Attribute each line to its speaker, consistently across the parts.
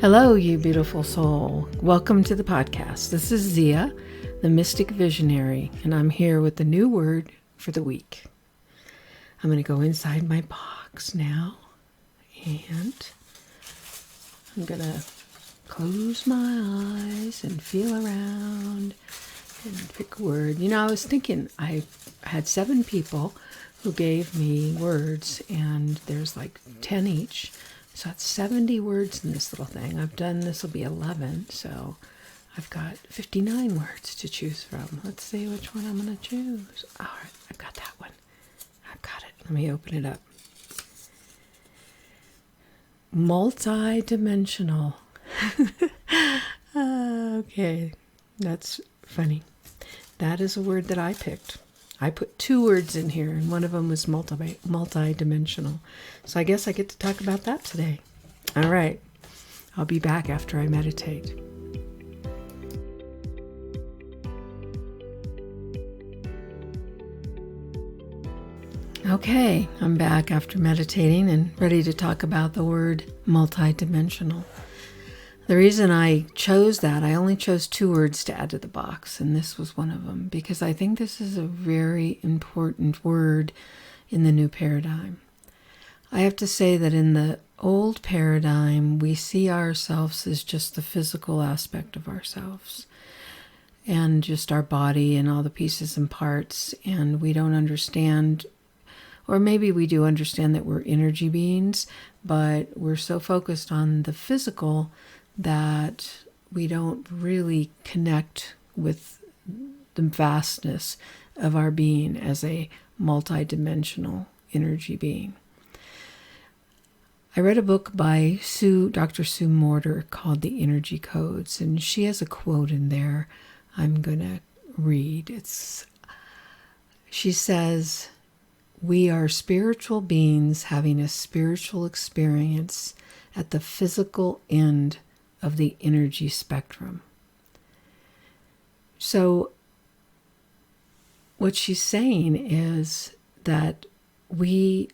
Speaker 1: Hello, you beautiful soul. Welcome to the podcast. This is Zia, the Mystic Visionary, and I'm here with the new word for the week. I'm going to go inside my box now, and I'm going to close my eyes and feel around and pick a word. You know, I was thinking I had 7 people who gave me words, and there's like 10 each. So that's 70 words in this little thing. This will be 11, so I've got 59 words to choose from. Let's see which one I'm going to choose. All right, I've got that one. I've got it. Let me open it up. Multidimensional. Okay, that's funny. That is a word that I picked. I put 2 words in here, and one of them was multidimensional. So I guess I get to talk about that today. All right. I'll be back after I meditate. Okay, I'm back after meditating and ready to talk about the word multidimensional. The reason I chose that, I only chose 2 words to add to the box, and this was one of them, because I think this is a very important word in the new paradigm. I have to say that in the old paradigm, we see ourselves as just the physical aspect of ourselves, and just our body and all the pieces and parts, and we don't understand, or maybe we do understand that we're energy beings, but we're so focused on the physical that we don't really connect with the vastness of our being as a multidimensional energy being. I read a book by Dr. Sue Morter called The Energy Codes, and she has a quote in there I'm going to read. She says, "We are spiritual beings having a spiritual experience at the physical end of the energy spectrum." So what she's saying is that we're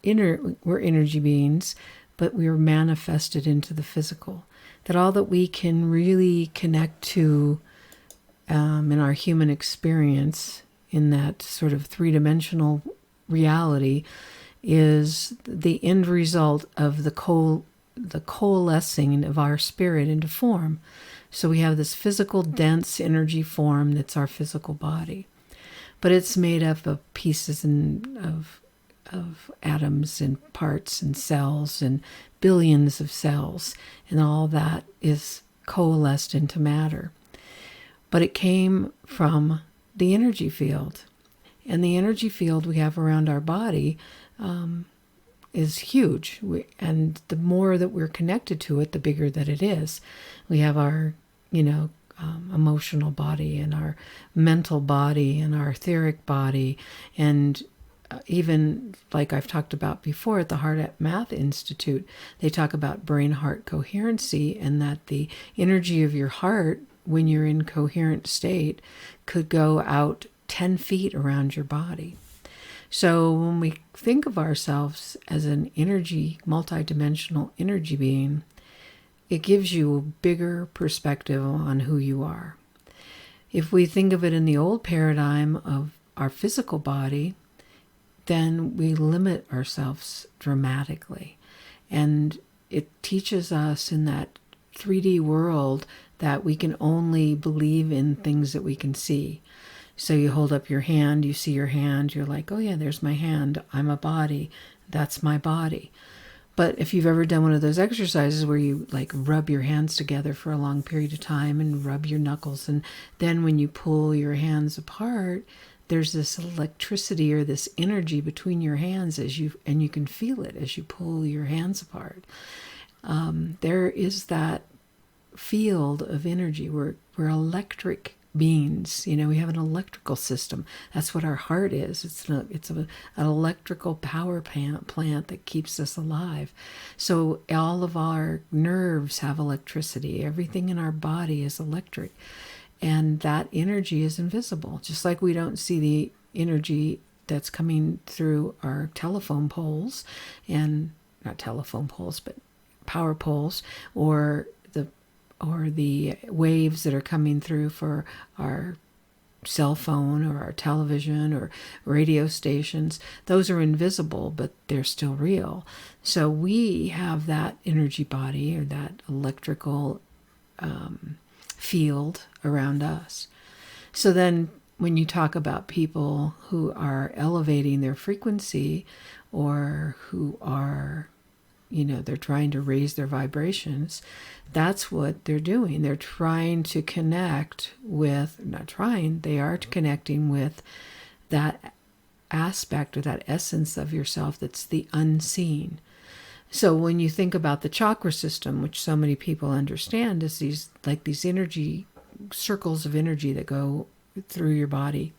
Speaker 1: energy beings, but we are manifested into the physical. That all that we can really connect to in our human experience, in that sort of 3-dimensional reality, is the end result of the coalescing of our spirit into form. So we have this physical, dense energy form that's our physical body. But it's made up of pieces of atoms and parts and cells and billions of cells, and all that is coalesced into matter. But it came from the energy field. And the energy field we have around our body is huge. And the more that we're connected to it, the bigger that it is. We have our, emotional body and our mental body and our etheric body. And even like I've talked about before at the Heart Math Institute, they talk about brain-heart coherency, and that the energy of your heart, when you're in coherent state, could go out 10 feet around your body. So when we think of ourselves as an multidimensional energy being, it gives you a bigger perspective on who you are. If we think of it in the old paradigm of our physical body, then we limit ourselves dramatically. And it teaches us in that 3D world that we can only believe in things that we can see. So you hold up your hand, you see your hand, you're like, oh yeah, there's my hand, I'm a body, that's my body. But if you've ever done one of those exercises where you like rub your hands together for a long period of time and rub your knuckles, and then when you pull your hands apart, there's this electricity or this energy between your hands and you can feel it as you pull your hands apart. There is that field of energy. We're electric beings. We have an electrical system. That's what our heart is. It's an electrical power plant that keeps us alive. So all of our nerves have electricity. Everything in our body is electric. And that energy is invisible. Just like we don't see the energy that's coming through our telephone poles, and not telephone poles, but power poles, or the waves that are coming through for our cell phone or our television or radio stations. Those are invisible, but they're still real. So we have that energy body, or that electrical field around us. So then when you talk about people who are elevating their frequency, or who are, they're trying to raise their vibrations, that's what they're doing. They're trying to connect with, not trying, they are connecting with that aspect, or that essence of yourself that's the unseen. So when you think about the chakra system, which so many people understand, is these energy circles of energy that go through your body,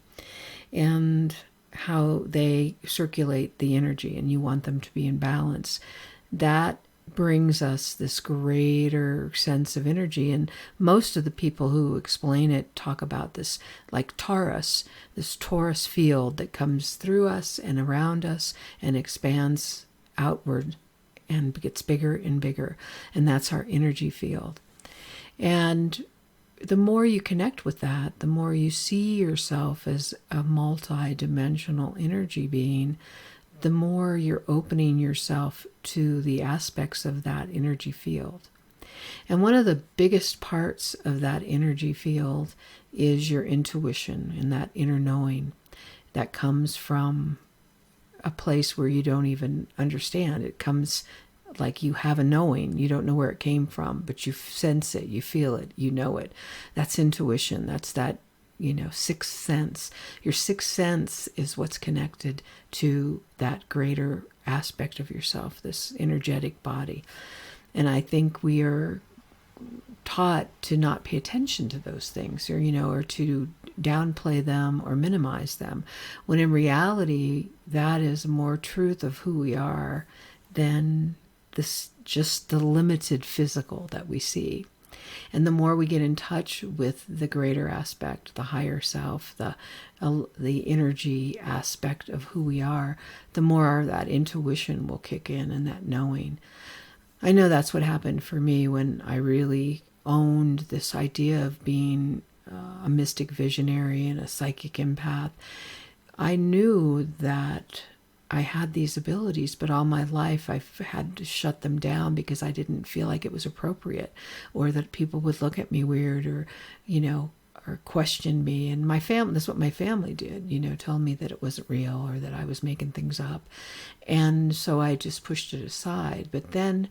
Speaker 1: and how they circulate the energy, and you want them to be in balance. That brings us this greater sense of energy. And most of the people who explain it talk about this like this torus field that comes through us and around us and expands outward and gets bigger and bigger. And that's our energy field. And the more you connect with that, the more you see yourself as a multi-dimensional energy being, the more you're opening yourself to the aspects of that energy field. And one of the biggest parts of that energy field is your intuition and that inner knowing that comes from a place where you don't even understand. It comes like you have a knowing. You don't know where it came from, but you sense it, you feel it, you know it. That's intuition. That's that, sixth sense. Your sixth sense is what's connected to that greater aspect of yourself, this energetic body. And I think we are taught to not pay attention to those things, or to downplay them or minimize them, when in reality, that is more truth of who we are than just the limited physical that we see. And the more we get in touch with the greater aspect, the higher self, the energy aspect of who we are, the more that intuition will kick in, and that knowing. I know that's what happened for me when I really owned this idea of being a mystic visionary and a psychic empath. I knew that I had these abilities, but all my life I've had to shut them down because I didn't feel like it was appropriate, or that people would look at me weird, or, or question me. And my family, that's what my family did, told me that it wasn't real, or that I was making things up. And so I just pushed it aside. But then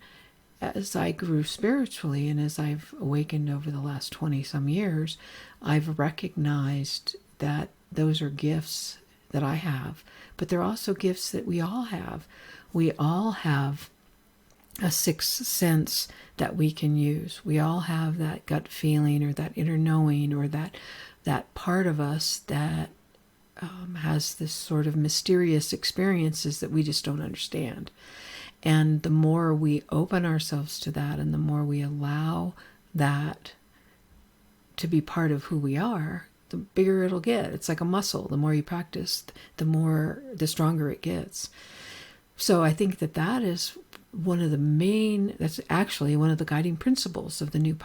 Speaker 1: as I grew spiritually, and as I've awakened over the last 20 some years, I've recognized that those are gifts that I have, but they're also gifts that we all have. We all have a sixth sense that we can use. We all have that gut feeling, or that inner knowing, or that part of us that has this sort of mysterious experiences that we just don't understand. And the more we open ourselves to that, and the more we allow that to be part of who we are, the bigger it'll get. It's like a muscle. The more you practice, the stronger it gets. So I think that is that's actually one of the guiding principles of the new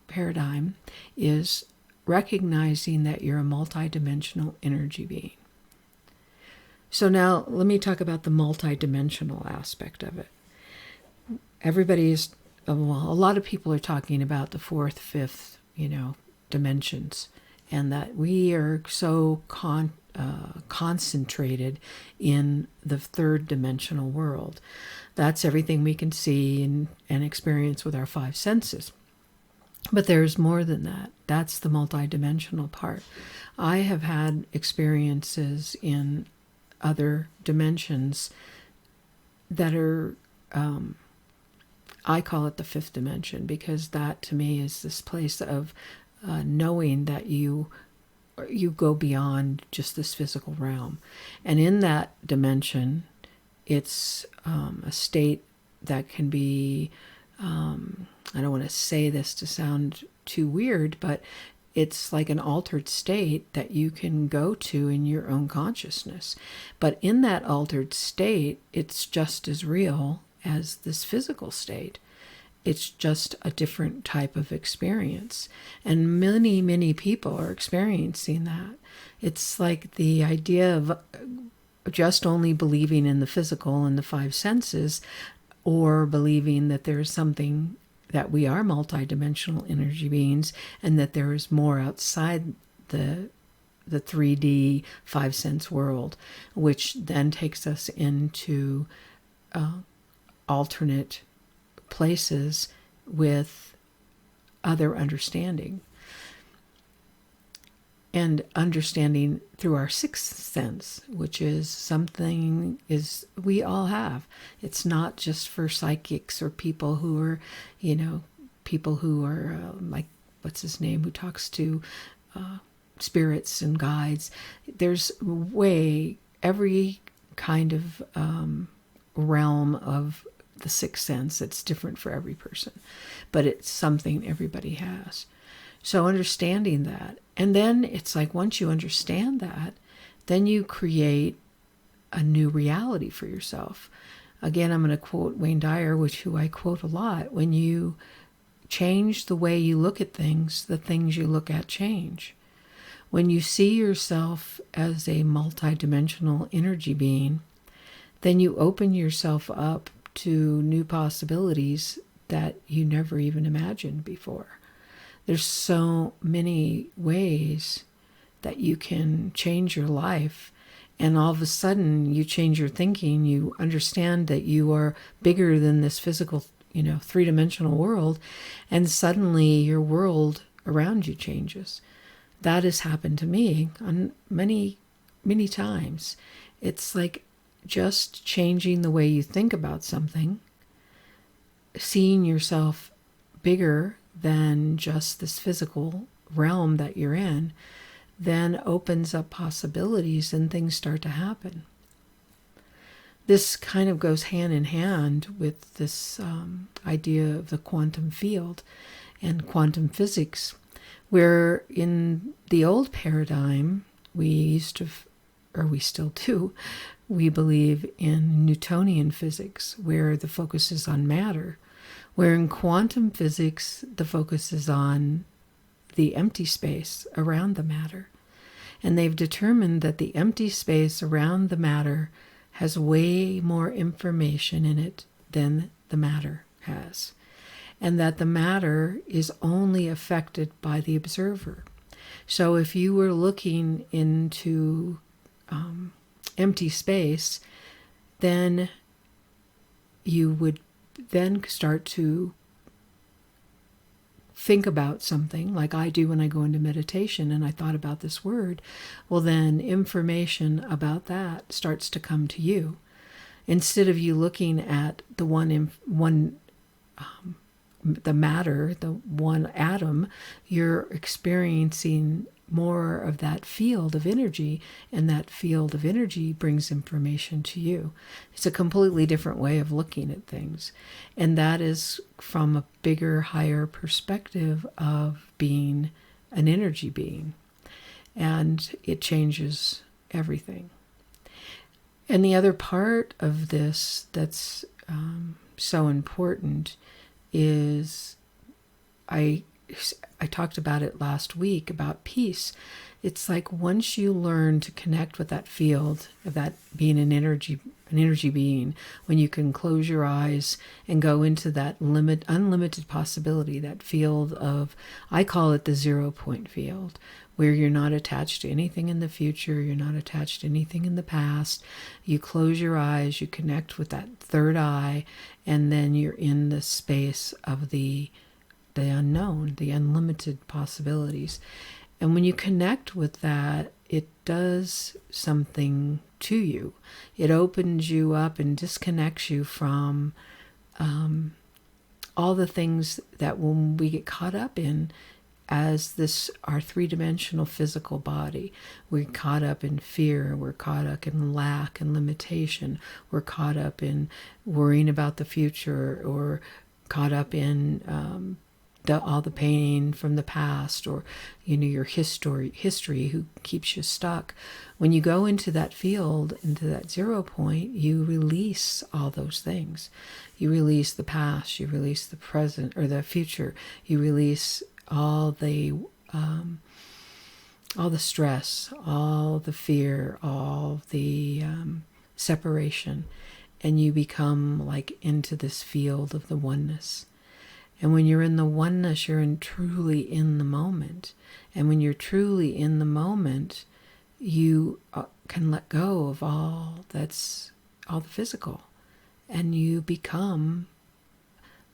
Speaker 1: paradigm, is recognizing that you're a multidimensional energy being. So now let me talk about the multidimensional aspect of it. A lot of people are talking about the fourth, fifth, dimensions, and that we are so concentrated in the third dimensional world. That's everything we can see and experience with our five senses. But there's more than that. That's the multidimensional part. I have had experiences in other dimensions that are, I call it the fifth dimension, because that to me is this place of knowing that you go beyond just this physical realm. And in that dimension, it's a state that can be, I don't want to say this to sound too weird, but it's like an altered state that you can go to in your own consciousness. But in that altered state, it's just as real as this physical state. It's just a different type of experience. And many, many people are experiencing that. It's like the idea of just only believing in the physical and the five senses, or believing that there's something, that we are multidimensional energy beings, and that there is more outside the 3D five sense world, which then takes us into alternate places with other understanding. And understanding through our sixth sense, which is something is we all have. It's not just for psychics or people who are, like, what's his name, who talks to spirits and guides. There's every kind of realm of the sixth sense. It's different for every person, but it's something everybody has. So understanding that, and then it's like once you understand that, then you create a new reality for yourself. Again, I'm going to quote Wayne Dyer, who I quote a lot. When you change the way you look at things, the things you look at change. When you see yourself as a multidimensional energy being, then you open yourself up to new possibilities that you never even imagined before. There's so many ways that you can change your life, and all of a sudden you change your thinking. You understand that you are bigger than this physical, three-dimensional world, and suddenly your world around you changes. That has happened to me on many, many times. It's like just changing the way you think about something, seeing yourself bigger than just this physical realm that you're in, then opens up possibilities and things start to happen. This kind of goes hand in hand with this idea of the quantum field and quantum physics, where in the old paradigm, we used to, or we still do, we believe in Newtonian physics, where the focus is on matter. Where in quantum physics, the focus is on the empty space around the matter. And they've determined that the empty space around the matter has way more information in it than the matter has. And that the matter is only affected by the observer. So if you were looking into empty space, then you would then start to think about something like I do when I go into meditation, and I thought about this word. Well, then information about that starts to come to you. Instead of you looking at the the matter, the one atom, you're experiencing more of that field of energy, and that field of energy brings information to you. It's a completely different way of looking at things. And that is from a bigger, higher perspective of being an energy being. And it changes everything. And the other part of this that's so important is I talked about it last week about peace. It's like once you learn to connect with that field of that being an energy being, when you can close your eyes and go into that unlimited possibility, that field of, I call it the 0 point field, where you're not attached to anything in the future, you're not attached to anything in the past. You close your eyes, you connect with that third eye, and then you're in the space of the unknown, the unlimited possibilities. And when you connect with that, it does something to you. It opens you up and disconnects you from all the things that when we get caught up in as our three-dimensional physical body, we're caught up in fear, we're caught up in lack and limitation, we're caught up in worrying about the future, or caught up in all the pain from the past, or your history who keeps you stuck. When you go into that field, into that 0 point, you release all those things. You release the past, you release the present or the future, you release all the stress, all the fear, all the separation, and you become like into this field of the oneness. And when you're in the oneness, you're truly in the moment. And when you're truly in the moment, you can let go of all the physical. And you become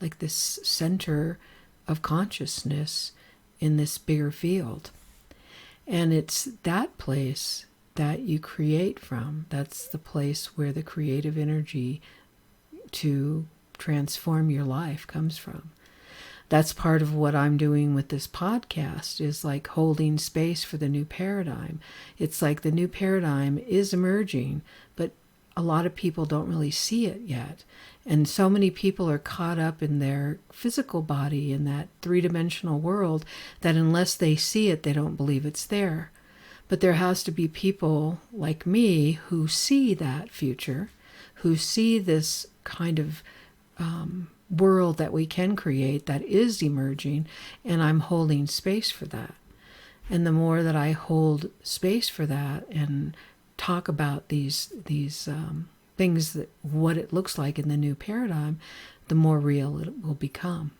Speaker 1: like this center of consciousness in this bigger field. And it's that place that you create from. That's the place where the creative energy to transform your life comes from. That's part of what I'm doing with this podcast, is like holding space for the new paradigm. It's like the new paradigm is emerging, but a lot of people don't really see it yet. And so many people are caught up in their physical body, in that three-dimensional world, that unless they see it, they don't believe it's there. But there has to be people like me who see that future, who see this kind of world that we can create that is emerging, and I'm holding space for that. And the more that I hold space for that and talk about these things, that what it looks like in the new paradigm, the more real it will become.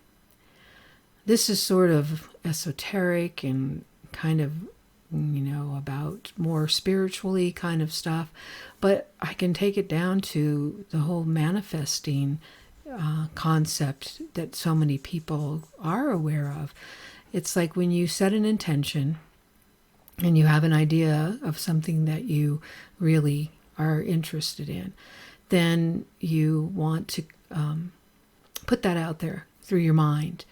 Speaker 1: This is sort of esoteric and kind of, about more spiritually kind of stuff, but I can take it down to the whole manifesting concept that so many people are aware of. It's like when you set an intention and you have an idea of something that you really are interested in, then you want to put that out there through your mind.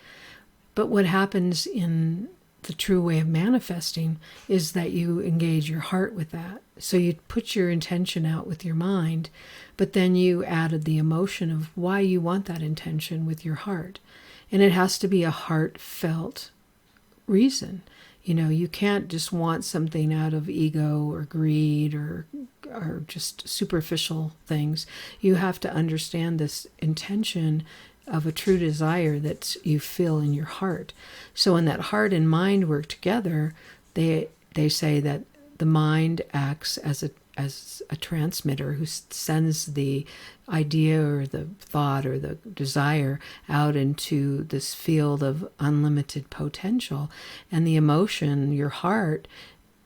Speaker 1: But what happens in the true way of manifesting is that you engage your heart with that. So you put your intention out with your mind, but then you added the emotion of why you want that intention with your heart. And it has to be a heartfelt reason. You can't just want something out of ego or greed or just superficial things. You have to understand this intention of a true desire that you feel in your heart. So when that heart and mind work together, they say that the mind acts as a transmitter who sends the idea or the thought or the desire out into this field of unlimited potential. And the emotion, your heart,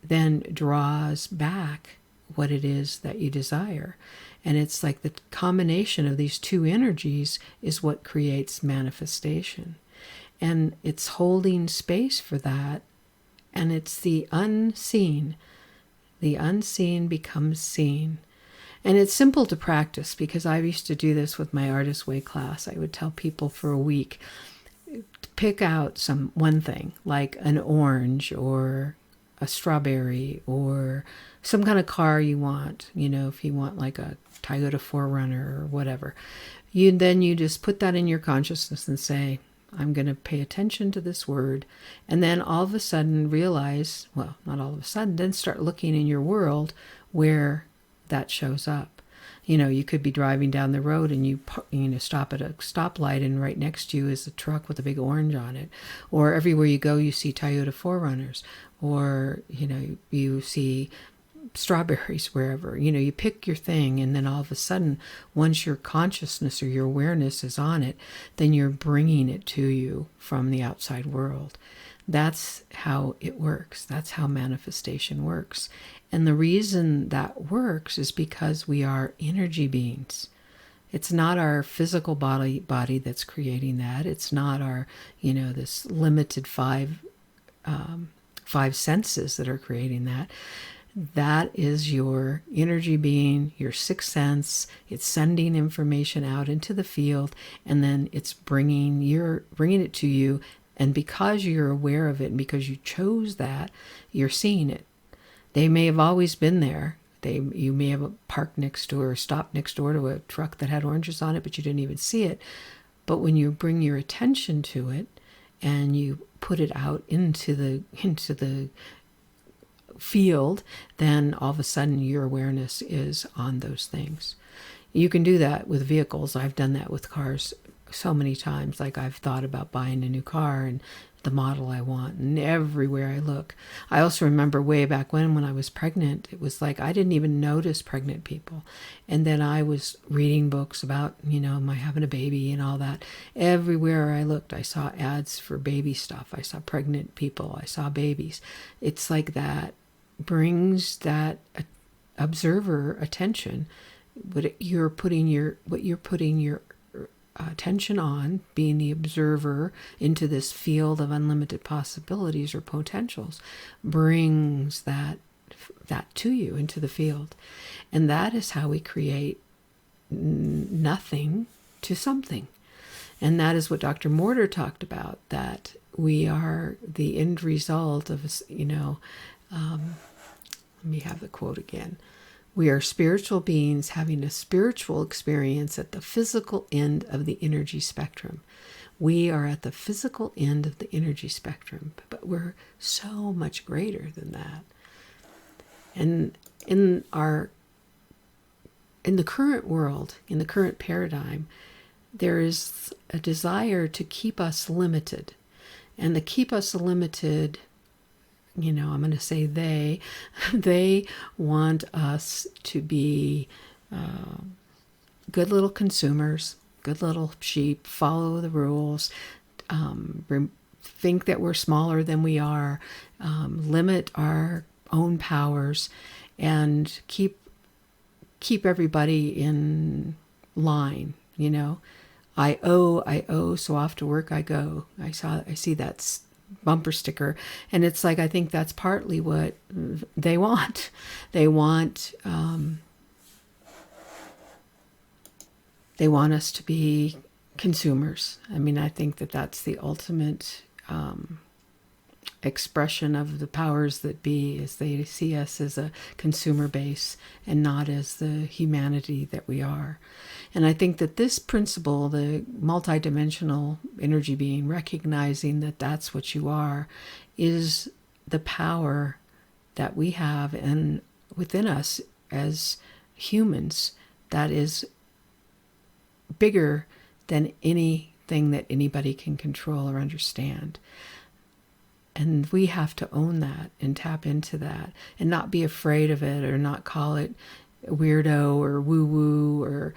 Speaker 1: then draws back what it is that you desire. And it's like the combination of these two energies is what creates manifestation. And it's holding space for that. And it's the unseen. The unseen becomes seen. And it's simple to practice, because I used to do this with my Artist Way class. I would tell people for a week, pick out one thing, like an orange or a strawberry or some kind of car you want. If you want like a Toyota 4Runner or whatever. Then you just put that in your consciousness and say, I'm going to pay attention to this word. And then all of a sudden realize, well, not all of a sudden, then start looking in your world where that shows up. You could be driving down the road and you stop at a stoplight, and right next to you is a truck with a big orange on it. Or everywhere you go, you see Toyota 4Runners. Or, you see strawberries wherever. You pick your thing, and then all of a sudden, once your consciousness or your awareness is on it, then you're bringing it to you from the outside world. That's how it works. That's how manifestation works. And the reason that works is because we are energy beings. It's not our physical body that's creating that. It's not our, this limited five senses that are creating that. That is your energy being, your sixth sense. It's sending information out into the field, and then it's bringing it to you. And because you're aware of it, and because you chose that, you're seeing it. They may have always been there. You may have parked next door or stopped next door to a truck that had oranges on it, but you didn't even see it. But when you bring your attention to it, and you put it out into the field, then all of a sudden your awareness is on those things. You can do that with vehicles. I've done that with cars so many times. Like, I've thought about buying a new car and the model I want, and everywhere I look. I also remember way back when I was pregnant, it was like I didn't even notice pregnant people. And then I was reading books about, my having a baby and all that. Everywhere I looked, I saw ads for baby stuff. I saw pregnant people. I saw babies. It's like that brings that observer attention. What you're putting your attention on, being the observer into this field of unlimited possibilities or potentials, brings that to you into the field. And that is how we create nothing to something. And that is what Dr. Mortar talked about, that we are the end result of, let me have the quote again. We are spiritual beings having a spiritual experience at the physical end of the energy spectrum. We are at the physical end of the energy spectrum, but we're so much greater than that. And in the current world, in the current paradigm, there is a desire to keep us limited. And to keep us limited, I'm going to say they want us to be good little consumers, good little sheep, follow the rules, think that we're smaller than we are, limit our own powers, and keep everybody in line. I owe, so off to work I go. I see that bumper sticker, and it's like, I think that's partly what they want. They want us to be consumers. I mean, I think that that's the ultimate expression of the powers that be, is they see us as a consumer base and not as the humanity that we are. And I think that this principle, the multidimensional energy being, recognizing that that's what you are, is the power that we have and within us as humans that is bigger than anything that anybody can control or understand. And we have to own that and tap into that and not be afraid of it, or not call it weirdo or woo-woo or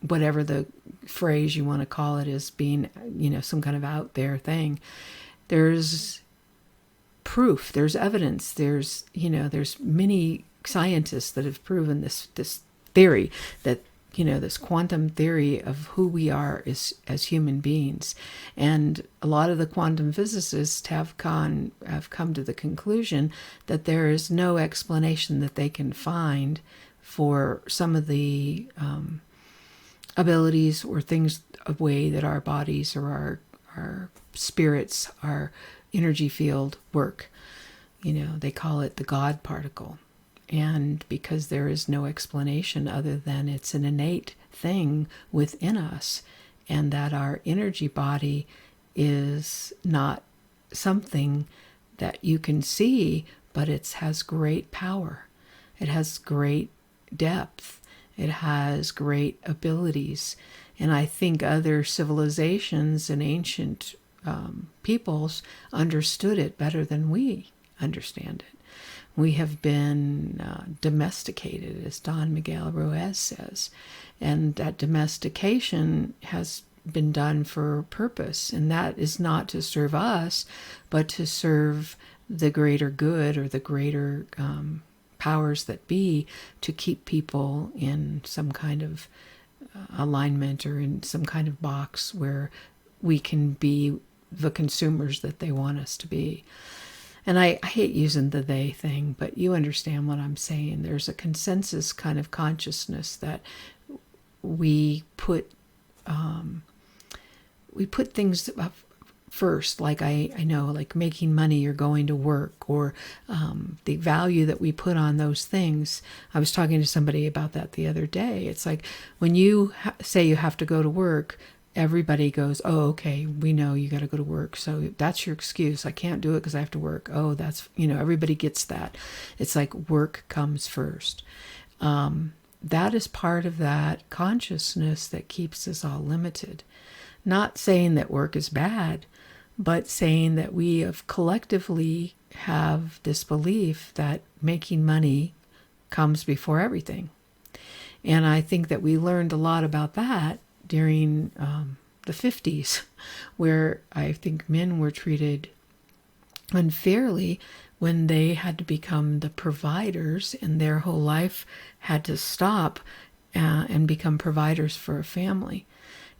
Speaker 1: whatever the phrase you want to call it, as being, some kind of out there thing. There's proof, there's evidence, there's many scientists that have proven this theory, that this quantum theory of who we are as human beings. And a lot of the quantum physicists have come to the conclusion that there is no explanation that they can find for some of the abilities or things, a way that our bodies or our spirits, our energy field work. They call it the God particle. And because there is no explanation other than it's an innate thing within us, and that our energy body is not something that you can see, but it has great power. It has great depth. It has great abilities. And I think other civilizations and ancient peoples understood it better than we understand it. We have been domesticated, as Don Miguel Ruiz says. And that domestication has been done for a purpose. And that is not to serve us, but to serve the greater good, or the greater powers that be, to keep people in some kind of alignment, or in some kind of box where we can be the consumers that they want us to be. And I hate using the they thing, but you understand what I'm saying. There's a consensus kind of consciousness that we put things up first, like I know, like making money or going to work, or the value that we put on those things. I was talking to somebody about that the other day. It's like when you say you have to go to work, everybody goes, oh, okay, we know you got to go to work. So that's your excuse. I can't do it because I have to work. Oh, that's, everybody gets that. It's like work comes first. That is part of that consciousness that keeps us all limited. Not saying that work is bad, but saying that we have collectively have this belief that making money comes before everything. And I think that we learned a lot about that during the 50s, where I think men were treated unfairly when they had to become the providers, and their whole life had to stop and become providers for a family.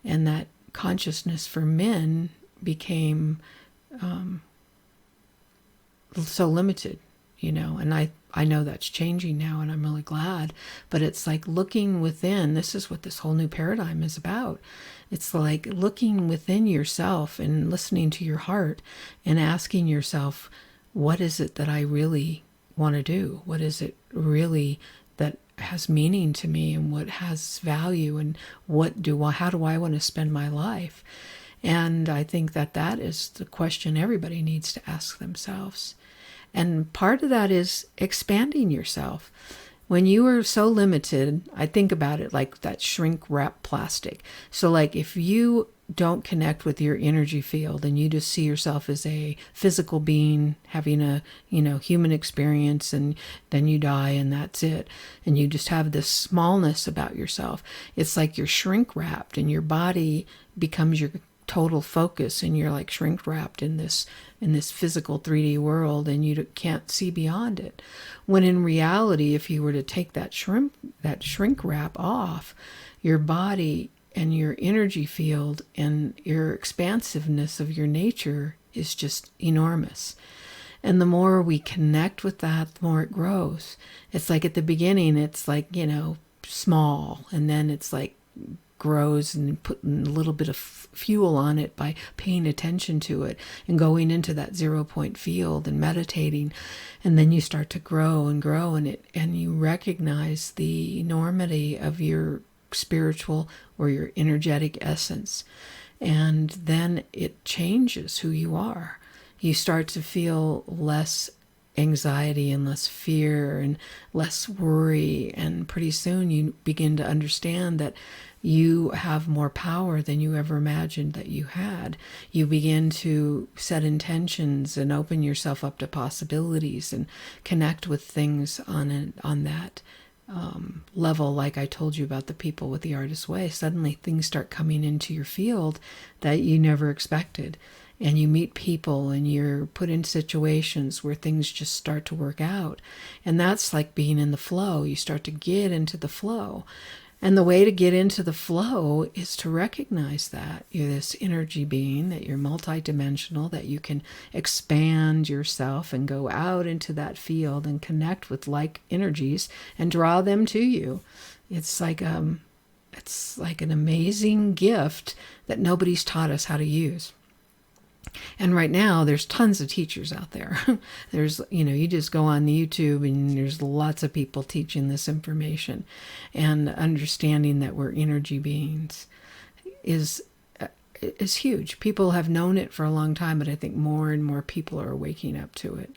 Speaker 1: And that consciousness for men became so limited, and I know that's changing now, and I'm really glad. But it's like looking within. This is what this whole new paradigm is about. It's like looking within yourself and listening to your heart and asking yourself, what is it that I really want to do? What is it really that has meaning to me, and what has value, and how do I want to spend my life? And I think that is the question everybody needs to ask themselves. And part of that is expanding yourself. When you are so limited, I think about it like that shrink wrap plastic. So like if you don't connect with your energy field and you just see yourself as a physical being having a, human experience, and then you die and that's it. And you just have this smallness about yourself. It's like you're shrink wrapped, and your body becomes your total focus, and you're like shrink wrapped in this physical 3D world, and you can't see beyond it. When in reality, if you were to take that shrink wrap off, your body and your energy field and your expansiveness of your nature is just enormous. And the more we connect with that, the more it grows. It's like at the beginning, it's like, small, and then it's like grows, and putting a little bit of fuel on it by paying attention to it and going into that 0 point field and meditating. And then you start to grow and grow in it, and you recognize the enormity of your spiritual or your energetic essence. And then it changes who you are. You start to feel less anxiety and less fear and less worry. And pretty soon you begin to understand that you have more power than you ever imagined that you had. You begin to set intentions and open yourself up to possibilities and connect with things on that level. Like I told you about the people with the artist's way, suddenly things start coming into your field that you never expected. And you meet people, and you're put in situations where things just start to work out. And that's like being in the flow. You start to get into the flow. And the way to get into the flow is to recognize that you're this energy being, that you're multidimensional, that you can expand yourself and go out into that field and connect with like energies and draw them to you. It's like an amazing gift that nobody's taught us how to use. And right now, there's tons of teachers out there. There's, you just go on YouTube, and there's lots of people teaching this information. And understanding that we're energy beings is huge. People have known it for a long time, but I think more and more people are waking up to it.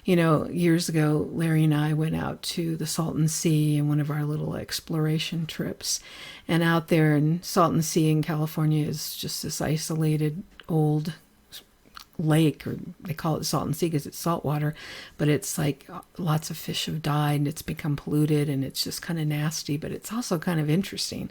Speaker 1: Years ago, Larry and I went out to the Salton Sea in one of our little exploration trips. And out there in Salton Sea in California is just this isolated old lake, or they call it Salton Sea because it's salt water, but it's like lots of fish have died and it's become polluted, and it's just kind of nasty, but it's also kind of interesting.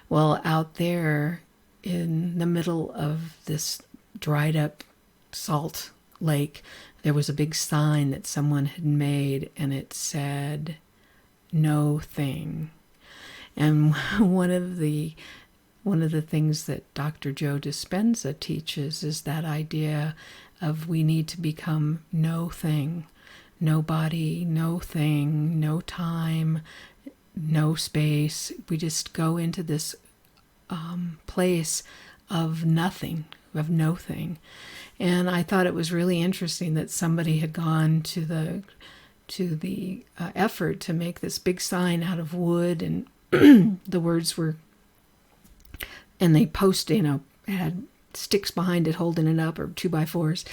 Speaker 1: Well, out there in the middle of this dried up salt lake, there was a big sign that someone had made, and it said, "No thing." And one of the things that Dr. Joe Dispenza teaches is that idea of we need to become no thing, no body, no thing, no time, no space. We just go into this place of nothing, of no thing. And I thought it was really interesting that somebody had gone to the effort to make this big sign out of wood, and the words were, and they post, it had sticks behind it holding it up, or 2x4s.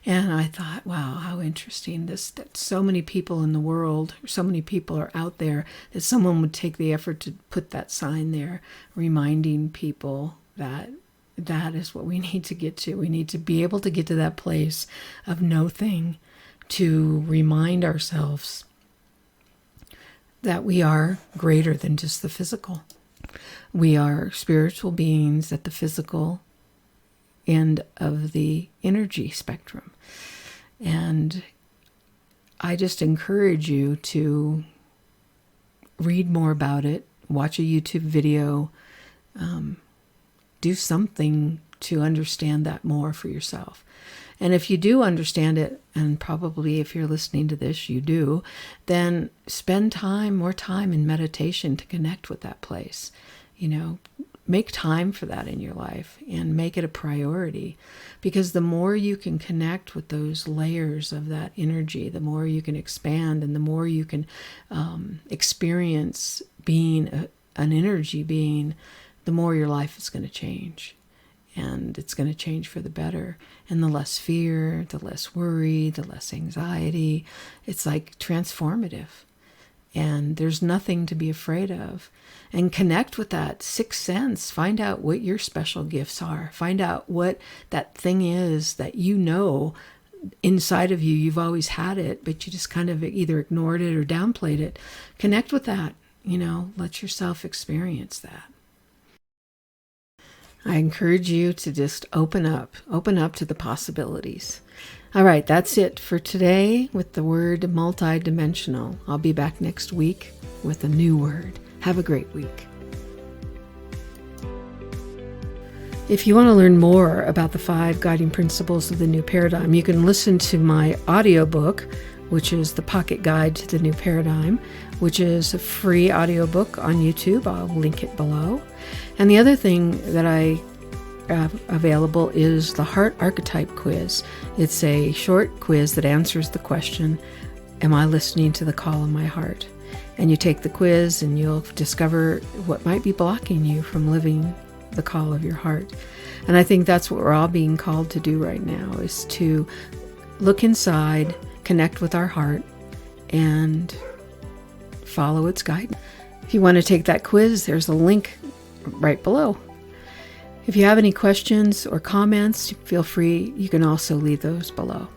Speaker 1: And I thought, wow, how interesting that so many people in the world, so many people are out there, that someone would take the effort to put that sign there, reminding people that is what we need to get to. We need to be able to get to that place of no-thing, to remind ourselves that we are greater than just the physical. We are spiritual beings at the physical end of the energy spectrum. And I just encourage you to read more about it, watch a YouTube video, do something to understand that more for yourself. And if you do understand it, and probably if you're listening to this, you do, then spend more time in meditation to connect with that place. Make time for that in your life and make it a priority, because the more you can connect with those layers of that energy, the more you can expand, and the more you can experience being an energy being, the more your life is going to change. And it's going to change for the better. And the less fear, the less worry, the less anxiety. It's like transformative. And there's nothing to be afraid of. And connect with that sixth sense. Find out what your special gifts are. Find out what that thing is that inside of you. You've always had it, but you just kind of either ignored it or downplayed it. Connect with that. Let yourself experience that. I encourage you to just open up to the possibilities. All right, that's it for today with the word multidimensional. I'll be back next week with a new word. Have a great week. If you want to learn more about the 5 guiding principles of the new paradigm, you can listen to my audiobook, which is The Pocket Guide to the New Paradigm, which is a free audiobook on YouTube. I'll link it below. And the other thing that I have available is the Heart Archetype Quiz. It's a short quiz that answers the question, am I listening to the call of my heart? And you take the quiz and you'll discover what might be blocking you from living the call of your heart. And I think that's what we're all being called to do right now, is to look inside, connect with our heart, and follow its guidance. If you want to take that quiz, there's a link right below. If you have any questions or comments, feel free. You can also leave those below.